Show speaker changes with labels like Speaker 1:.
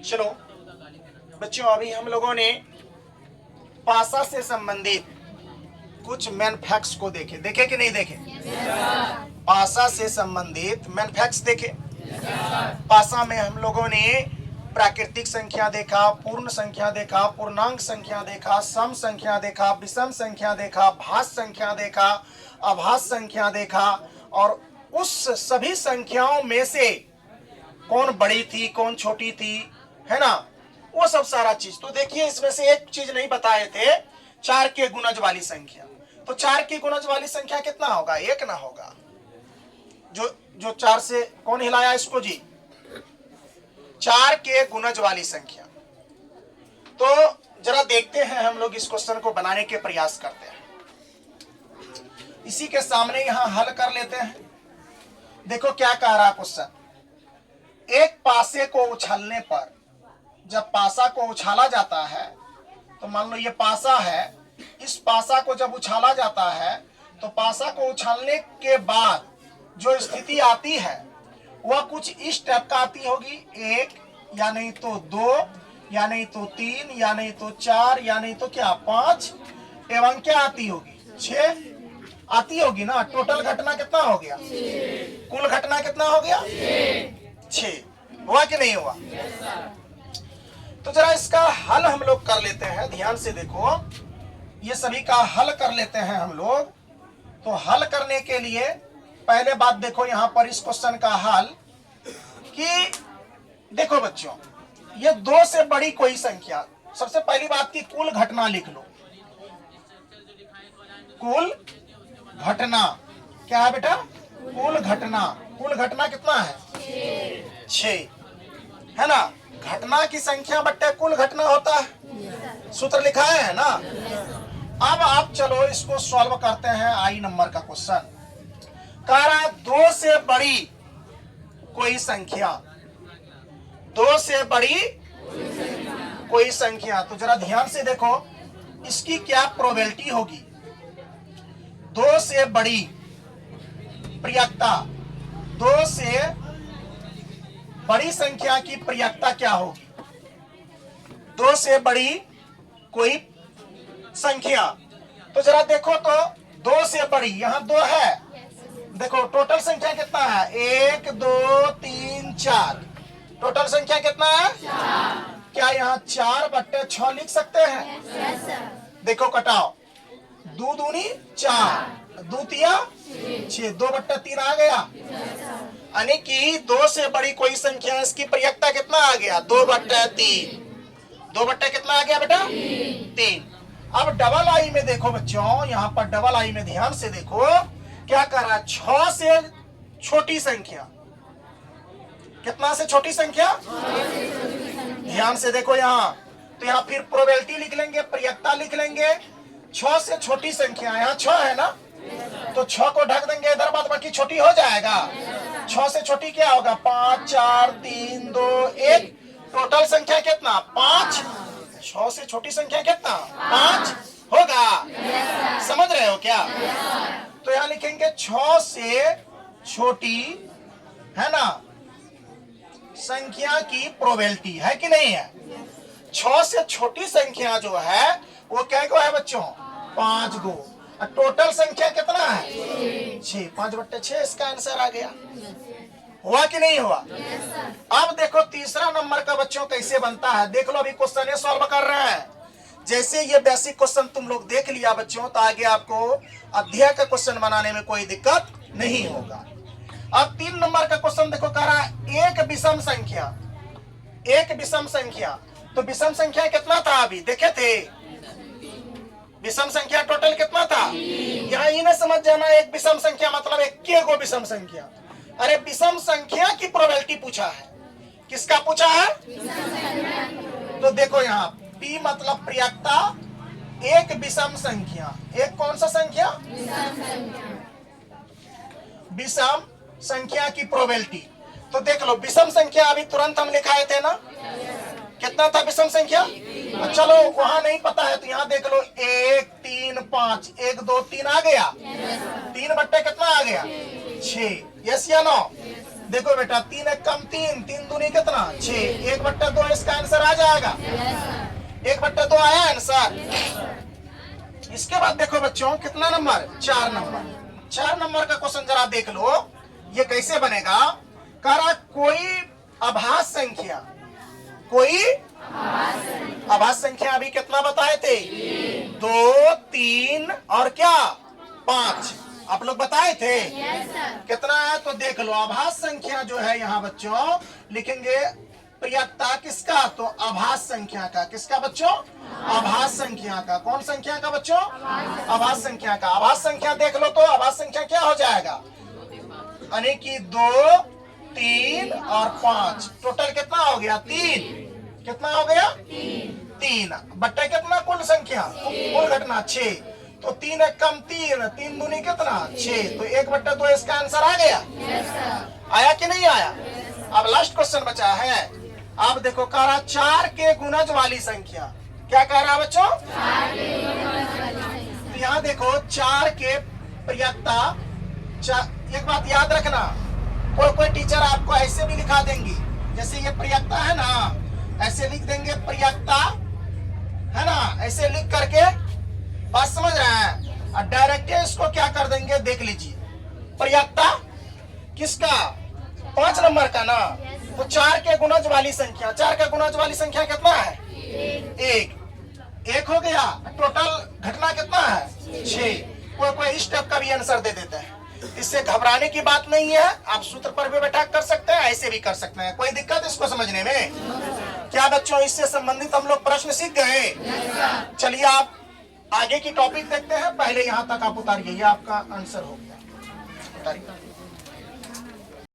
Speaker 1: चलो बच्चों, अभी हम लोगों ने पासा से संबंधित कुछ मेन फैक्ट्स को देखे कि नहीं देखे? पासा से संबंधित मेन फैक्ट्स देखे। पासा में हम लोगों ने प्राकृतिक संख्या देखा, पूर्ण संख्या देखा, पूर्णांक संख्या देखा, सम संख्या देखा, विषम संख्या देखा, भाज्य संख्या देखा, अभाज्य संख्या देखा, और उस सभी संख्याओं में से कौन बड़ी थी कौन छोटी थी, है ना, वो सब सारा चीज। तो देखिए, इसमें से एक चीज नहीं बताए थे, 4 के गुणज वाली संख्या। तो 4 के गुणज वाली संख्या कितना होगा? 1 ना होगा। जो 4 से कौन हिलाया इसको जी? 4 के गुणज वाली संख्या। तो जरा देखते हैं, हम लोग इस क्वेश्चन को बनाने के प्रयास करते हैं। इसी के सामने यहां हल कर लेते हैं। देखो क्या कह रहा क्वेश्चन। एक पासे को उछालने पर, जब पासा को उछाला जाता है, तो मान लो ये पासा है, इस पासा को जब उछाला जाता है तो पासा को उछालने के बाद जो स्थिति आती है वह कुछ इस टाइप का आती होगी। 1 या नहीं तो 2 या नहीं तो 3 या नहीं तो 4 या नहीं तो क्या 5 एवं क्या आती होगी? 6 आती होगी ना। टोटल घटना कितना हो गया? कुल घटना कितना हो गया? 6। हुआ कि नहीं हुआ? तो जरा इसका हल हम लोग कर लेते हैं। ध्यान से देखो, ये सभी का हल कर लेते हैं हम लोग। तो हल करने के लिए पहले बात देखो यहां पर इस क्वेश्चन का हल, कि देखो बच्चों, ये 2 से बड़ी कोई संख्या, सबसे पहली बात की कुल घटना लिख लो। कुल घटना क्या है बेटा? कुल घटना। कुल घटना कितना है? 6, है ना। घटना की संख्या बट्टे कुल घटना होता है, सूत्र लिखा है ना। अब आप चलो इसको सॉल्व करते हैं। आई नंबर का क्वेश्चन कह रहा 2 से बड़ी कोई संख्या, 2 से बड़ी कोई संख्या। तो जरा ध्यान से देखो इसकी क्या प्रोबेबिलिटी होगी। 2 से बड़ी प्रियकता, 2 से बड़ी संख्या की प्रियकता क्या होगी? 2 से बड़ी कोई संख्या। तो जरा देखो, तो 2 से बड़ी, यहां 2 है, देखो टोटल संख्या कितना है? 1 2 3 4। टोटल संख्या कितना है? 4। क्या यहाँ 4/6 लिख सकते हैं? देखो कटाओ, 2 दूनी 4, 2 तिया 6, 2/3 आ गया। यानी कि 2 से बड़ी कोई संख्या, इसकी प्रयकता कितना आ गया? 2/3। 2 कितना आ गया बेटा? 3। अब डबल आई में देखो बच्चों, यहाँ पर डबल आई में ध्यान से देखो क्या कर रहा है। 6 से छोटी संख्या, कितना से छोटी संख्या? ध्यान से देखो यहाँ, तो यहाँ फिर प्रोबेबिलिटी लिख लेंगे, प्रयकता लिख लेंगे। 6 से छोटी संख्या, यहाँ 6 है ना, तो 6 को ढक देंगे इधर, बाद बाकी छोटी हो जाएगा। 6 से छोटी क्या होगा? 5 4 3 2 1। टोटल संख्या कितना? 5। 6 से छोटी संख्या कितना? 5 होगा। समझ रहे हो क्या? तो यहाँ लिखेंगे 6 से छोटी, है ना, संख्या की प्रोबेबिलिटी है कि नहीं है? 6 से छोटी संख्या जो है वो क्या को है बच्चों? 5 2। टोटल संख्या कितना है? 6। 5/6 इसका आंसर आ गया। हुआ कि नहीं हुआ? अब देखो तीसरा नंबर का बच्चों कैसे बनता है, देख लो। अभी क्वेश्चन सॉल्व कर रहे हैं। जैसे ये बेसिक क्वेश्चन तुम लोग देख लिया बच्चों, तो आगे आपको अध्याय का क्वेश्चन बनाने में कोई दिक्कत नहीं होगा। अब 3 नंबर का क्वेश्चन देखो, कह रहा है एक विषम संख्या। एक विषम संख्या, तो विषम संख्या कितना था? अभी देखे थे विषम संख्या टोटल कितना था? यहाँ इन्हें समझ जाना, एक विषम संख्या मतलब एक को विषम संख्या। अरे विषम संख्या की प्रोबेबिलिटी पूछा है। किसका पूछा है? तो देखो यहाँ P मतलब प्रियकता, एक विषम संख्या। एक कौन सा संख्या? विषम संख्या की प्रोबेबिलिटी। तो देख लो विषम संख्या अभी तुरंत हम लिखाए थे ना, कितना था विषम संख्या? चलो वहां नहीं पता है तो यहाँ देख लो, 1 3 5, 1 2 3 आ गया। 3 बट्टे कितना आ गया? 6। यस या नो? देखो बेटा 3 एक कम 3, 3 दूनी कितना 6, 1/2 इसका आंसर आ जाएगा। 1/2 आया आंसर। इसके बाद देखो बच्चों कितना नंबर 4 नंबर। 4 नंबर का क्वेश्चन जरा देख लो, ये कैसे बनेगा। कह रहा कोई अभाज्य संख्या, कोई अभाज्य संख्या अभी कितना बताए थे 2, 3 और क्या 5, आप लोग बताए थे। कितना है तो देख लो। अभाज्य संख्या जो है यहाँ बच्चों लिखेंगे प्रियकता किसका, तो अभाज्य संख्या का। किसका बच्चों, अभाज्य संख्या का। कौन संख्या का बच्चों, अभाज्य संख्या का। अभाज्य संख्या देख लो तो अभाज्य संख्या क्या हो जाएगा, यानी कि 2, 3 और 5, टोटल कितना हो गया 3। कितना हो गया 3 बट्टे कितना कुल संख्या, कुल घटना 6। तो 3 एक कम 3, 3 दूनी कितना 6, तो 1/2 इसका आंसर आ गया। आया कि नहीं आया। अब लास्ट क्वेश्चन बचा है। अब देखो कह रहा 4 के गुणज वाली संख्या। क्या कह रहा है बच्चों, तो यहाँ देखो 4 के प्रियकता। एक बात याद रखना, कोई टीचर आपको ऐसे भी लिखा देंगी, जैसे ये प्रियकता है ना, ऐसे लिख देंगे प्रियकता है ना, ऐसे लिख करके, बात समझ रहे हैं। और डायरेक्ट इसको क्या कर देंगे देख लीजिए, प्रियकता किसका 5 नंबर का ना, तो 4 के गुणज वाली संख्या। 4 के गुणज वाली संख्या कितना है 1 हो गया। टोटल घटना कितना है 6। कोई इस टाइप का भी आंसर दे देता है, इससे घबराने की बात नहीं है। आप सूत्र पर भी बैठा कर सकते हैं, ऐसे भी कर सकते हैं, कोई दिक्कत इसको समझने में। क्या बच्चों इससे संबंधित हम लोग प्रश्न सीख गए। चलिए आप आगे की टॉपिक देखते हैं। पहले यहाँ तक आप उतारिए, ये आपका आंसर हो गया, उतारिए।